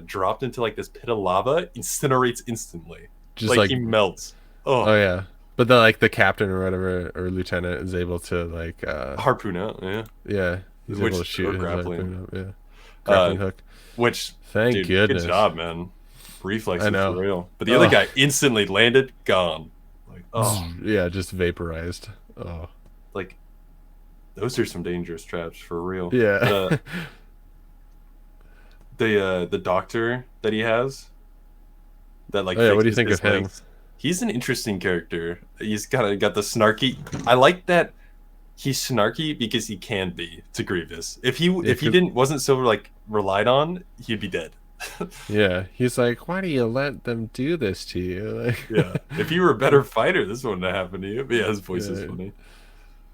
dropped into like this pit of lava, incinerates instantly. just Like like he melts. oh Oh, yeah. But the like the captain or whatever or lieutenant is able to like harpoon out, yeah. yeah, he's able to Which or shoot his grappling. harpoon up. Yeah, Uh grappling hook. which Thank dude, good goodness. job, man. I Reflexes for know. real. But the other Oh, guy instantly landed, gone. Like, oh, yeah, just vaporized. Oh, like those are some dangerous traps for real. yeah. The doctor that he has that like Oh yeah. What do you fixes think of his him? legs. He's an interesting character. He's kind of got the snarky. I like that he's snarky because he can be to Grievous. Yeah, If he didn't wasn't so like relied on, he'd be dead. yeah. He's like, why do you let them do this to you? Like, Yeah. If you were a better fighter, this wouldn't have happened to you. But yeah, his voice is yeah, funny.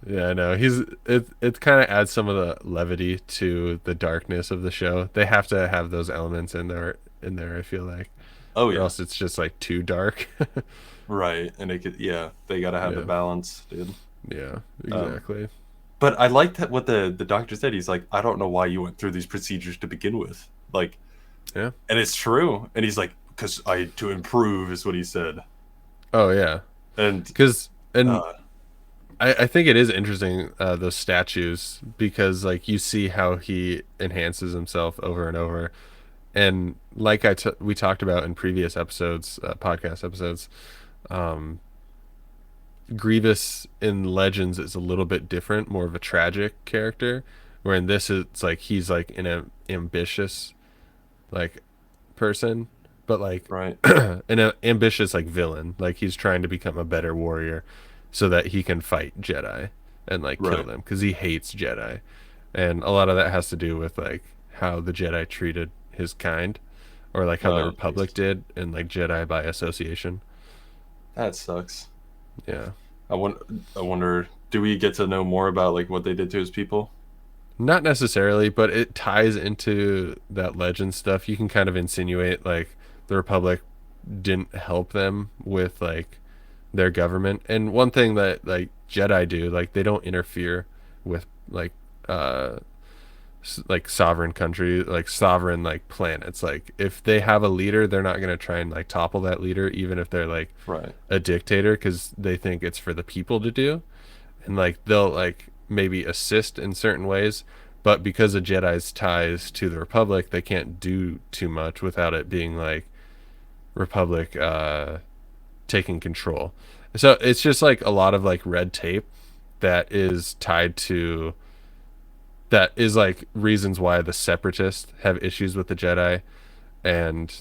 yeah. I know. It kind of adds some of the levity to the darkness of the show. They have to have those elements in there. In there, I feel like, Oh or yeah. else it's just like too dark. Right. And they gotta have the Yeah. balance, dude. Yeah. Um, Exactly. but I like that what the doctor said. He's like, I don't know why you went through these procedures to begin with. Like, Yeah. and it's true. And he's like, because I to improve is what he said. Oh yeah. And Because and uh, I think it is interesting those statues because like you see how he enhances himself over and over, and like we talked about in previous episodes, podcast episodes, um, Grievous in Legends is a little bit different, more of a tragic character, where in this it's like he's like ambitious like person, but like right. an ambitious like villain. Like he's trying to become a better warrior so that he can fight Jedi and like kill Right. them because he hates Jedi, and a lot of that has to do with like how the Jedi treated his kind, or like how the Republic Nice. did, and like Jedi by association. That sucks. Yeah. I want. I wonder. Do we get to know more about like what they did to his people? Not necessarily, but it ties into that legend stuff. You can kind of insinuate like the Republic didn't help them with like their government. And one thing that like Jedi do, like they don't interfere with like uh like sovereign country, like sovereign like planets. Like if they have a leader, they're not going to try and like topple that leader even if they're like Right. a dictator cuz they think it's for the people to do. And like they'll like maybe assist in certain ways, but because of Jedi's ties to the Republic, they can't do too much without it being like Republic taking control. So it's just like a lot of like red tape that is tied to that is like reasons why the separatists have issues with the Jedi, and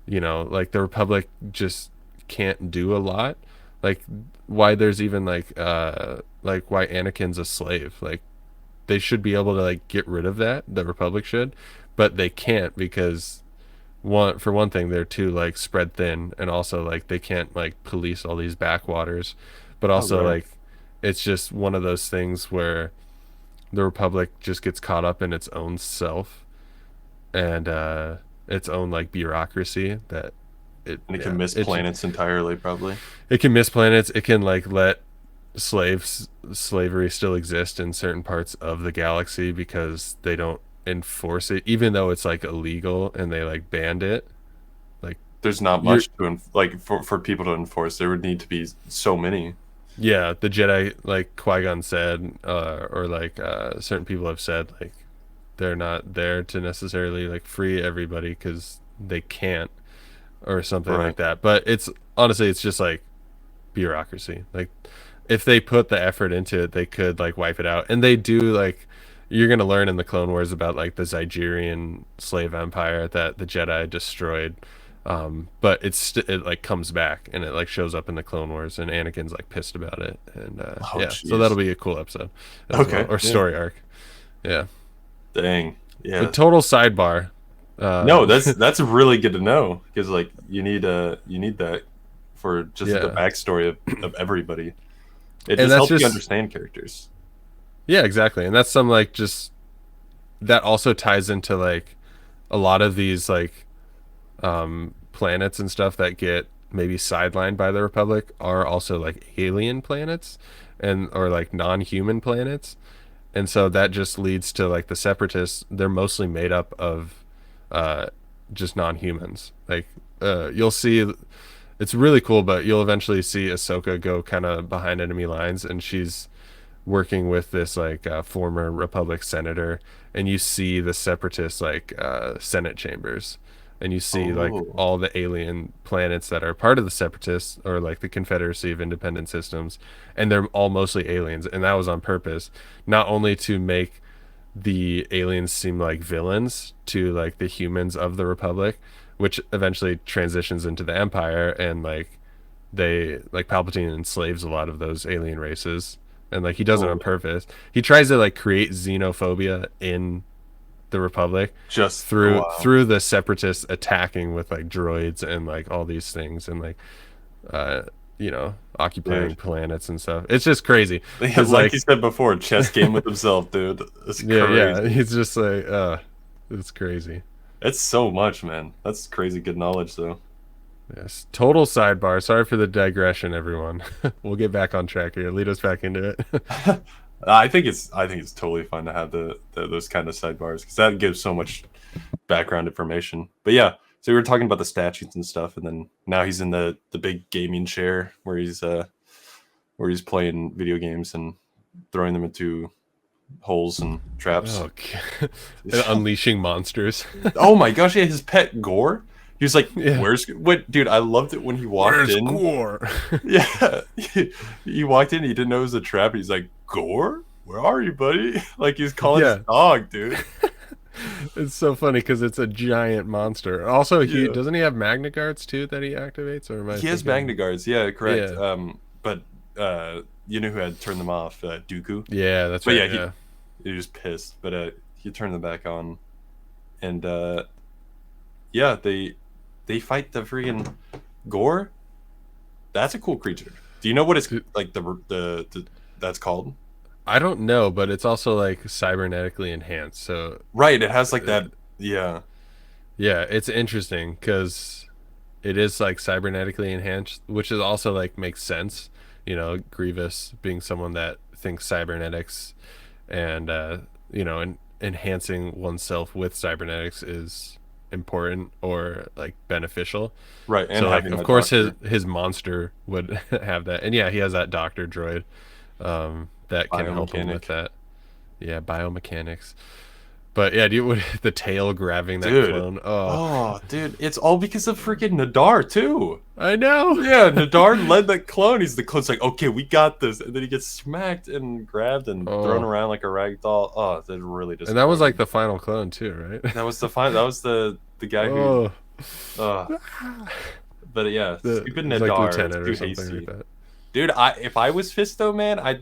like the Republic just can't do a lot. Like why there's even like why Anakin's a slave. Like they should be able to like get rid of that, the Republic should, but they can't because one thing they're too like spread thin, and also like they can't like police all these backwaters, but Oh, also right. like it's just one of those things where the Republic just gets caught up in its own self and its own like bureaucracy that And it can miss it planets entirely, probably. it can miss planets. It can like let slavery still exists in certain parts of the galaxy because they don't enforce it, even though it's like illegal and they like banned it. Like There's not you're much to like for people to enforce. There would need to be so many. yeah, the Jedi, like Qui-Gon said, or like certain people have said, like they're not there to necessarily like free everybody because they can't or something Right. like that. But it's honestly, it's just like bureaucracy. Like if they put the effort into it, they could like wipe it out. And they do like you're gonna learn in the Clone Wars about like the Zygerian slave empire that the Jedi destroyed. But it like comes back and it like shows up in the Clone Wars and Anakin's like pissed about it and Oh, yeah, so that'll jeez. be a cool episode as well Okay. or Yeah. story arc. Yeah, Dang. a Yeah. total sidebar. No, Uh, that's really good to know because like you need that for just the yeah, backstory of everybody. It and just that's helps you just understand characters. yeah, exactly, and that's some like just that also ties into like a lot of these like planets and stuff that get maybe sidelined by the Republic are also like alien planets and or like non-human planets, and so that just leads to like the Separatists. They're mostly made up of uh, just non-humans. Like you'll see, it's really cool, but you'll eventually see Ahsoka go kind of behind enemy lines, and she's working with this like former Republic senator, and you see the separatist like Senate chambers, and you see like Oh, all the alien planets that are part of the separatists or like the Confederacy of Independent Systems, and they're all mostly aliens, and that was on purpose, not only to make the aliens seem like villains to like the humans of the Republic, which eventually transitions into the Empire and like they like Palpatine enslaves a lot of those alien races and like he does it oh, on purpose. He tries to like create xenophobia in the Republic just through wow. through the separatists attacking with like droids and like all these things and like uh you know occupying Dude. planets and stuff. It's just crazy Yeah, because like you like said before, chess game with himself, dude. It's yeah, crazy. he's just like it's crazy. It's so much, man. That's crazy good knowledge, though. Yes, total sidebar. Sorry for the digression, everyone. We'll get back on track here. Lead us back into it. I think it's totally fun to have those kind of sidebars because that gives so much background information. But yeah, so we were talking about the statues and stuff, and then now he's in the big gaming chair where he's playing video games and throwing them into holes and traps. Oh, unleashing monsters. Oh my gosh, yeah, his pet Gore. He was like, Yeah. "Where's what, dude?" I loved it when he walked Where's in. Gore? Yeah, he walked in. He didn't know it was a trap. He's like, "Gore, where are you, buddy?" Like he's calling his Yeah. dog, dude. It's so funny because it's a giant monster. Also, he Yeah, doesn't he have Magna Guards too that he activates, or am I he has Magna thinking? guards. Yeah, correct. Yeah. But you know who had turned them off? Dooku. Yeah, that's But right. yeah, Yeah. he was pissed. But he turned them back on, and yeah, they fight the freaking Gore. That's a cool creature. Do you know what it's Dude, like the that's called? I don't know, but it's also like cybernetically enhanced. So, Right, it has like uh, that. Yeah, yeah, it's interesting because it is like cybernetically enhanced, which is also like makes sense. You know, Grievous being someone that thinks cybernetics and enhancing oneself with cybernetics is important or like beneficial. right, and So like having of that course doctor his monster would have that. And yeah, he has that doctor droid that can help him with biomechanic, that. Yeah, biomechanics. But yeah, dude, the tail grabbing that dude. clone. Oh, Oh, dude, it's all because of freaking Nadar too. I know. Yeah, Nadar led that clone. He's the clone's like, okay, we got this, and then he gets smacked and grabbed and thrown Oh, around like a rag doll. Oh, that's really and that was like disappointing. the final clone too, right? That was the fine. That was the guy who. Oh, Uh, but yeah, the stupid it was like Nadar. It's lieutenant or too something like hasty, that. dude. If I was Fisto, man, I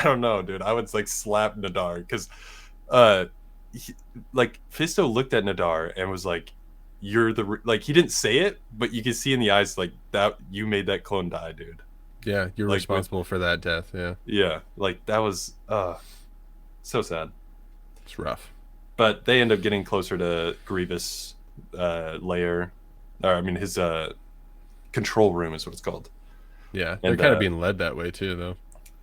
don't know, dude. I would like slap Nadar because uh he, like Fisto looked at Nadar and was like, "You're like." He didn't say it, but you can see in the eyes like that you made that clone die, dude. Yeah, you're Like with responsible for that death. Yeah, yeah, like that was so sad. it's rough. But they end up getting closer to Grievous layer, or I mean his control room is what it's called. Yeah, they're And kind of being led that way too, though.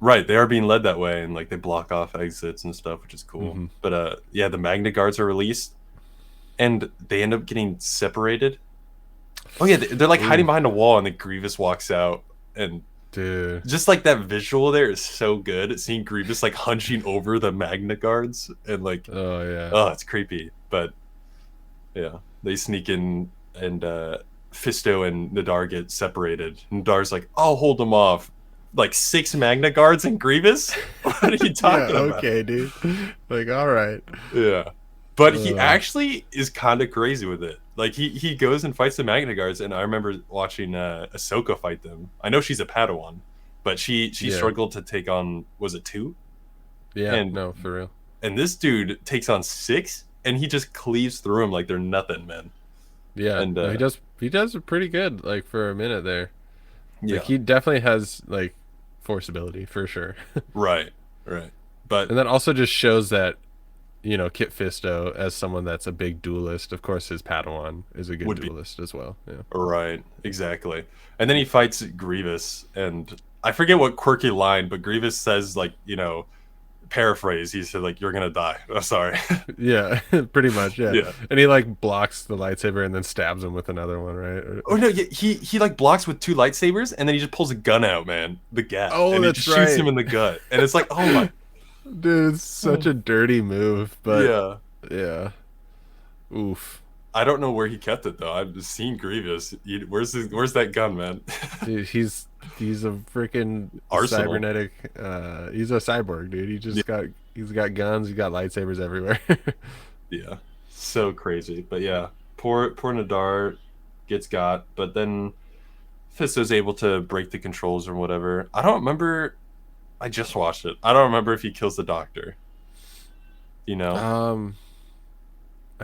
Right, they are being led that way, and like they block off exits and stuff, which is cool. Hmm. But yeah, the Magna Guards are released, and they end up getting separated. Oh yeah, they're like hiding Ooh, behind a wall, and then Grievous walks out, and dude. just like that visual there is so good. Seeing Grievous like hunching over the Magna Guards, and like, Oh yeah. oh, it's creepy. But yeah, they sneak in, and Fisto and Nadar get separated. Nadar's like, I'll hold them off. Like 6 Magna Guards and Grievous? What are you Yeah. talking about? Okay, dude. Like, all right. Yeah. But he Uh, actually is kind of crazy with it. Like he goes and fights the Magna Guards, and I remember watching Ahsoka fight them. I know she's a Padawan, but she yeah. struggled to take on, was it 2? Yeah. And No, for real. this dude takes on 6, and he just cleaves through them like they're nothing, man. Yeah. And No, he does pretty good. Like for a minute there. Like yeah, he definitely has like force ability for sure. right, right. But And that also just shows that, Kit Fisto, as someone that's a big duelist, of course his Padawan is a good would be duelist as well. Yeah. right, exactly. And then he fights Grievous, and I forget what quirky line, but Grievous says like, paraphrase, he said like, "You're gonna die." Oh, sorry. Yeah, pretty much, yeah. Yeah. And he like blocks the lightsaber and then stabs him with another one, right? Oh no, yeah, he like blocks with 2 lightsabers, and then he just pulls a gun out, man, the gat, Oh, and he that's just shoots him right. in the gut, and it's like, oh my, Dude, it's such a dirty move, but yeah. yeah. Oof. I don't know where he kept it though. I've seen Grievous. Where's that gun, man? Dude, he's a freaking Arsenal. cybernetic he's a cyborg, dude. Yeah, He's got guns, he's got lightsabers everywhere. yeah, so crazy. But yeah, poor Nadar gets got, but then Fisto's able to break the controls or whatever. I don't remember. I just watched it. I don't remember if he kills the doctor. You know? um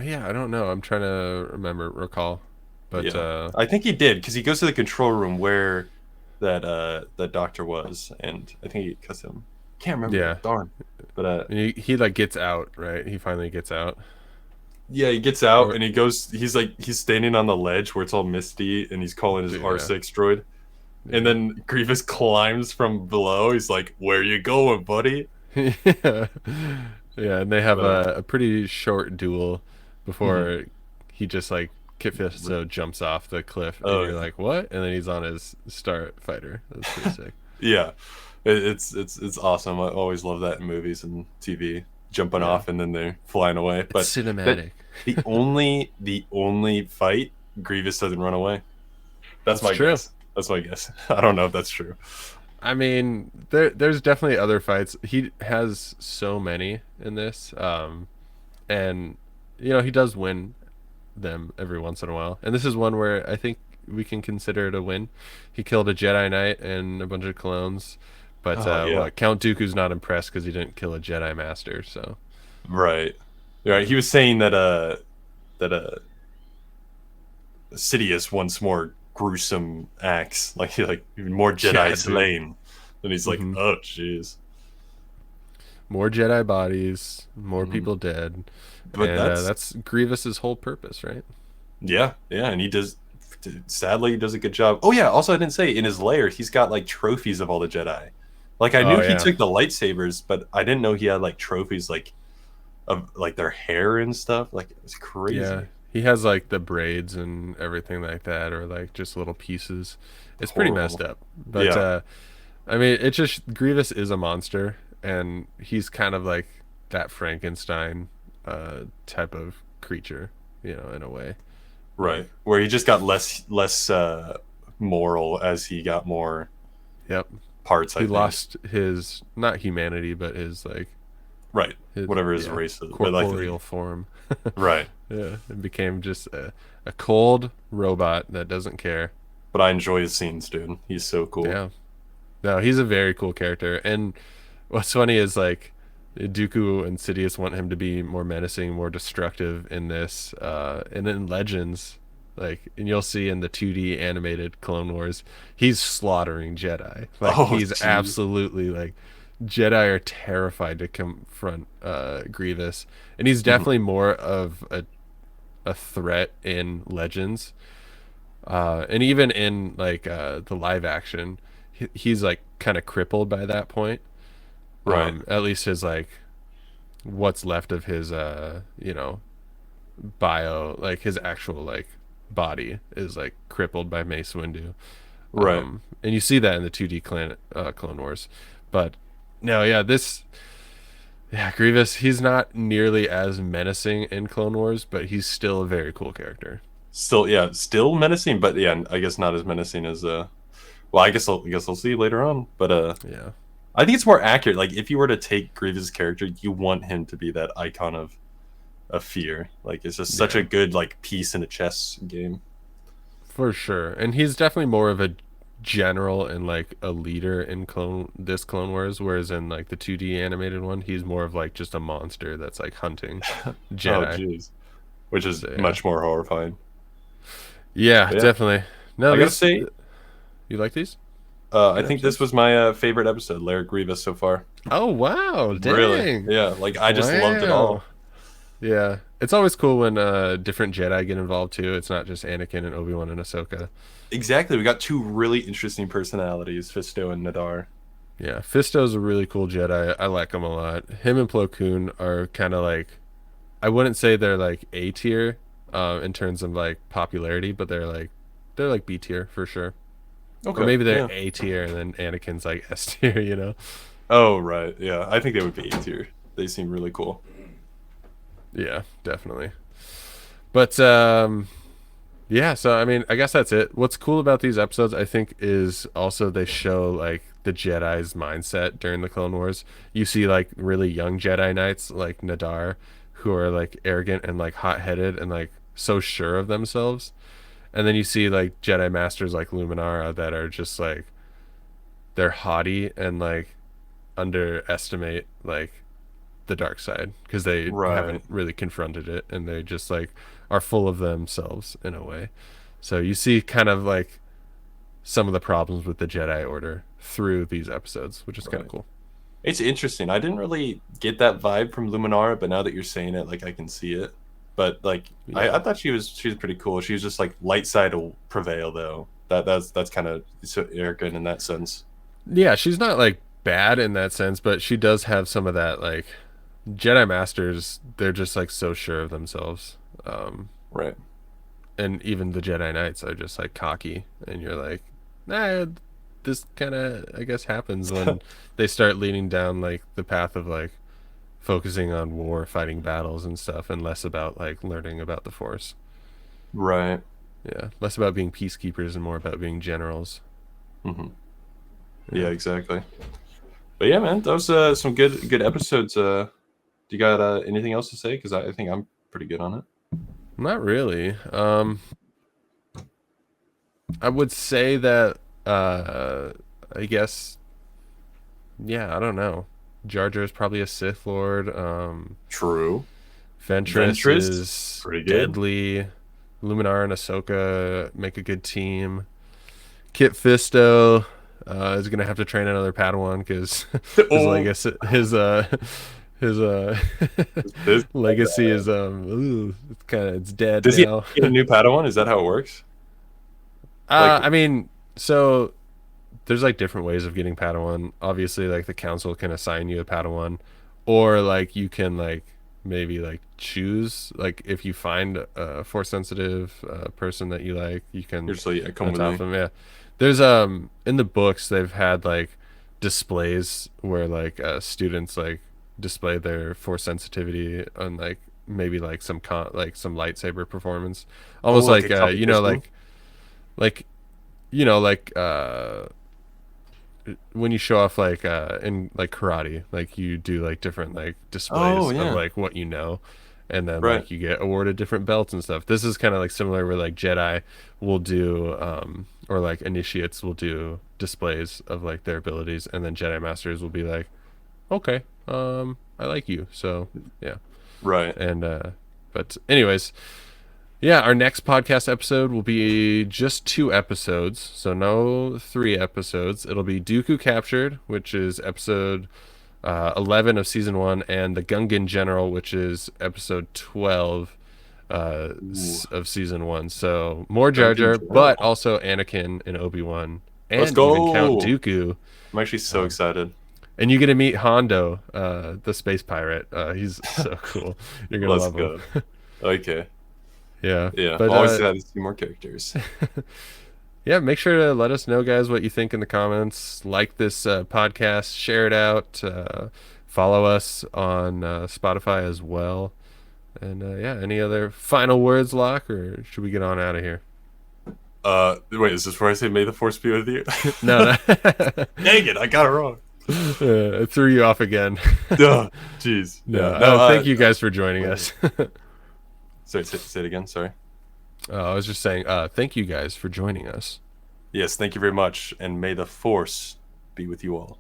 yeah, I don't know. I'm trying to recall. But Yeah, I think he did because he goes to the control room where that doctor was, and I think he cuts him. Can't remember though. yeah. Darn. But He like gets out, right? He finally gets out. yeah, he gets out Or and he goes. He's standing on the ledge where it's all misty, and he's calling his yeah. R6 droid. And Yeah. then Grievous climbs from below. He's like, "Where you going, buddy?" Yeah. Yeah, and they have Uh, a pretty short duel mhm. before he just like Kit R- Fisto jumps off the cliff and Oh you're yeah, like, "What?" And then he's on his Star Fighter. That's pretty sick. yeah. It's awesome. I always love that in movies and TV, jumping Yeah. off and then they're flying away. It's But that cinematic. the only fight, Grievous doesn't run away. That's That's my true. guess. That's my guess. I don't know if that's true. I mean, there's definitely other fights. He has so many in this. And he does win them every once in a while. And this is one where I think we can consider it a win. He killed a Jedi Knight and a bunch of clones, but Oh yeah, Count Dooku's not impressed because he didn't kill a Jedi Master. So right, right. He was saying that Sidious wants more gruesome acts, like more yeah, Jedi dude. slain. And he's like, Hmm. oh jeez. More Jedi bodies, more Mhm. people dead, But and that's that's Grievous's whole purpose, right? yeah, yeah, and he does. Sadly, he does a good job. Oh yeah, also I didn't say in his lair he's got like trophies of all the Jedi. Like I knew Oh he yeah, took the lightsabers, but I didn't know he had like trophies like of like their hair and stuff. Like it was yeah. crazy. He has like the braids and everything like that, or like just little pieces. It's pretty messed Horrible. up, but Yeah. I mean, it just Grievous is a monster, and he's kind of like that Frankenstein type of creature, in a way. Like, Right. Where he just got less moral as he got more yep, parts, I he think. lost his not humanity, but his like Right. his Whatever his yeah race is. But like corporeal form. right. Yeah, it became just a cold robot that doesn't care. But I enjoy his scenes, dude. He's so cool. Yeah, no, he's a very cool character, and what's funny is like Dooku and Sidious want him to be more menacing, more destructive in this, and in Legends, and you'll see in the 2D animated Clone Wars, he's slaughtering Jedi. Like Oh he's jeez. absolutely like Jedi are terrified to confront Grievous, and he's Mhm. definitely more of a threat in Legends, and even in like the live action, he's like kind of crippled by that point. Right. At least his like what's left of his bio, like his actual like body is like crippled by Mace Windu. Right. And you see that in the 2D Clone Wars. But no, yeah, Grievous, he's not nearly as menacing in Clone Wars, but he's still a very cool character. Still, yeah, still menacing, but yeah, I guess not as menacing as well, I guess I'll see later on, but Yeah. I think it's more accurate. Like if you were to take Grievous' character, you want him to be that icon of fear. Like it's just such a Yeah. good like piece in a chess game. For sure. And he's definitely more of a general and like a leader in Clone Wars, whereas in like the 2D animated one, he's more of like just a monster that's like hunting Oh, Jedi. jeez, which is So yeah. much more horrifying. Yeah, But yeah, definitely. No, I gotta these say, you like these I good think this episodes? was my favorite episode, Lair of Grievous so far. Oh wow, Really, dang. yeah, like I just loved it Wow. all. Yeah. It's always cool when different Jedi get involved too. It's not just Anakin and Obi-Wan and Ahsoka. Exactly, we got two really interesting personalities, Fisto and Nadar. Yeah, Fisto's a really cool Jedi. I like him a lot. Him and Plo Koon are kind of like, I wouldn't say they're like A tier in terms of like popularity, but they're like B tier for sure. Or Okay, maybe they're yeah. A tier and then Anakin's like S tier, you know? Oh, right. Yeah, I think they would be A tier. They seem really cool. Yeah, definitely. But yeah, so I mean, I guess that's it. What's cool about these episodes, I think, is also they show like the Jedi's mindset during the Clone Wars. You see like really young Jedi Knights like Nadar, who are like arrogant and like hot-headed and like so sure of themselves. And then you see like Jedi Masters like Luminara that are just like they're haughty and like underestimate like the dark side because they Right, haven't really confronted it and they just like are full of themselves in a way. So you see kind of like some of the problems with the Jedi Order through these episodes, which is kind of right. cool. It's interesting. I didn't really get that vibe from Luminara, but now that you're saying it, like I can see it. But like I Yeah. thought she was pretty cool. She was just like light side will prevail though. That's kind of so arrogant in that sense. Yeah, she's not like bad in that sense, but she does have some of that like Jedi Masters, they're just like so sure of themselves. Um Right. and even the Jedi Knights are just like cocky and you're like, nah, this kind of I guess happens when they start leaning down like the path of like focusing on war, fighting battles and stuff, and less about like learning about the Force. Right. Yeah, less about being peacekeepers and more about being generals. Hmm. Yeah, Yeah, exactly. But yeah, man, that was some good episodes. Do you got anything else to say? Because I think I'm pretty good on it. not really. I would say that I guess yeah, I don't know. Jar Jar is probably a Sith Lord. True. Ventress Ventress, is pretty good. deadly. Luminar and Ahsoka make a good team. Kit Fisto is gonna have to train another Padawan because his Oh, legacy, his this legacy is it's kind of it's dead does he now. get a new Padawan? Is that how it works? Like, I mean, so there's like different ways of getting Padawan. Obviously, like the council can assign you a Padawan, or like you can like maybe like choose like if you find a force sensitive person that you like, you can usually, yeah, come with adopt me. them. Yeah, there's in the books they've had like displays where like students like display their force sensitivity and like maybe like like some lightsaber performance, Oh, almost like like a competition. like you know when you show off like in like karate, like you do like different like Oh displays of yeah, like what you know, and then right. like you get awarded different belts and stuff. This is kind of like similar where like Jedi will do or like initiates will do displays of like their abilities, and then Jedi masters will be like, okay, I like you, so yeah. Right. And but anyways, yeah, our next podcast episode will be just 2 episodes, so no 3 episodes. It'll be Dooku Captured, which is episode 11 of season 1, and the Gungan General, which is episode 12 Ooh, of season 1. So more Jar Gungan Jar, but General. also Anakin and Obi-Wan, Let's and even Count go. Dooku. I'm actually so Um, excited. And you get to meet Hondo, the space pirate. He's so cool. You're gonna Let's love him. go. Okay. Yeah, Yeah. but Always glad to see more characters. yeah, make sure to let us know, guys, what you think in the comments. Like this podcast, share it out, follow us on Spotify as well. And yeah, any other final words, Locke, or should we get on out of here? Wait, is this where I say may the force be with you? No, no. Dang it, I got it wrong. I threw you off again. Duh. Jeez. No, Yeah. No, thank you guys for joining us. sorry, say it again. Sorry. I was just saying, thank you guys for joining us. Yes, thank you very much, and may the force be with you all.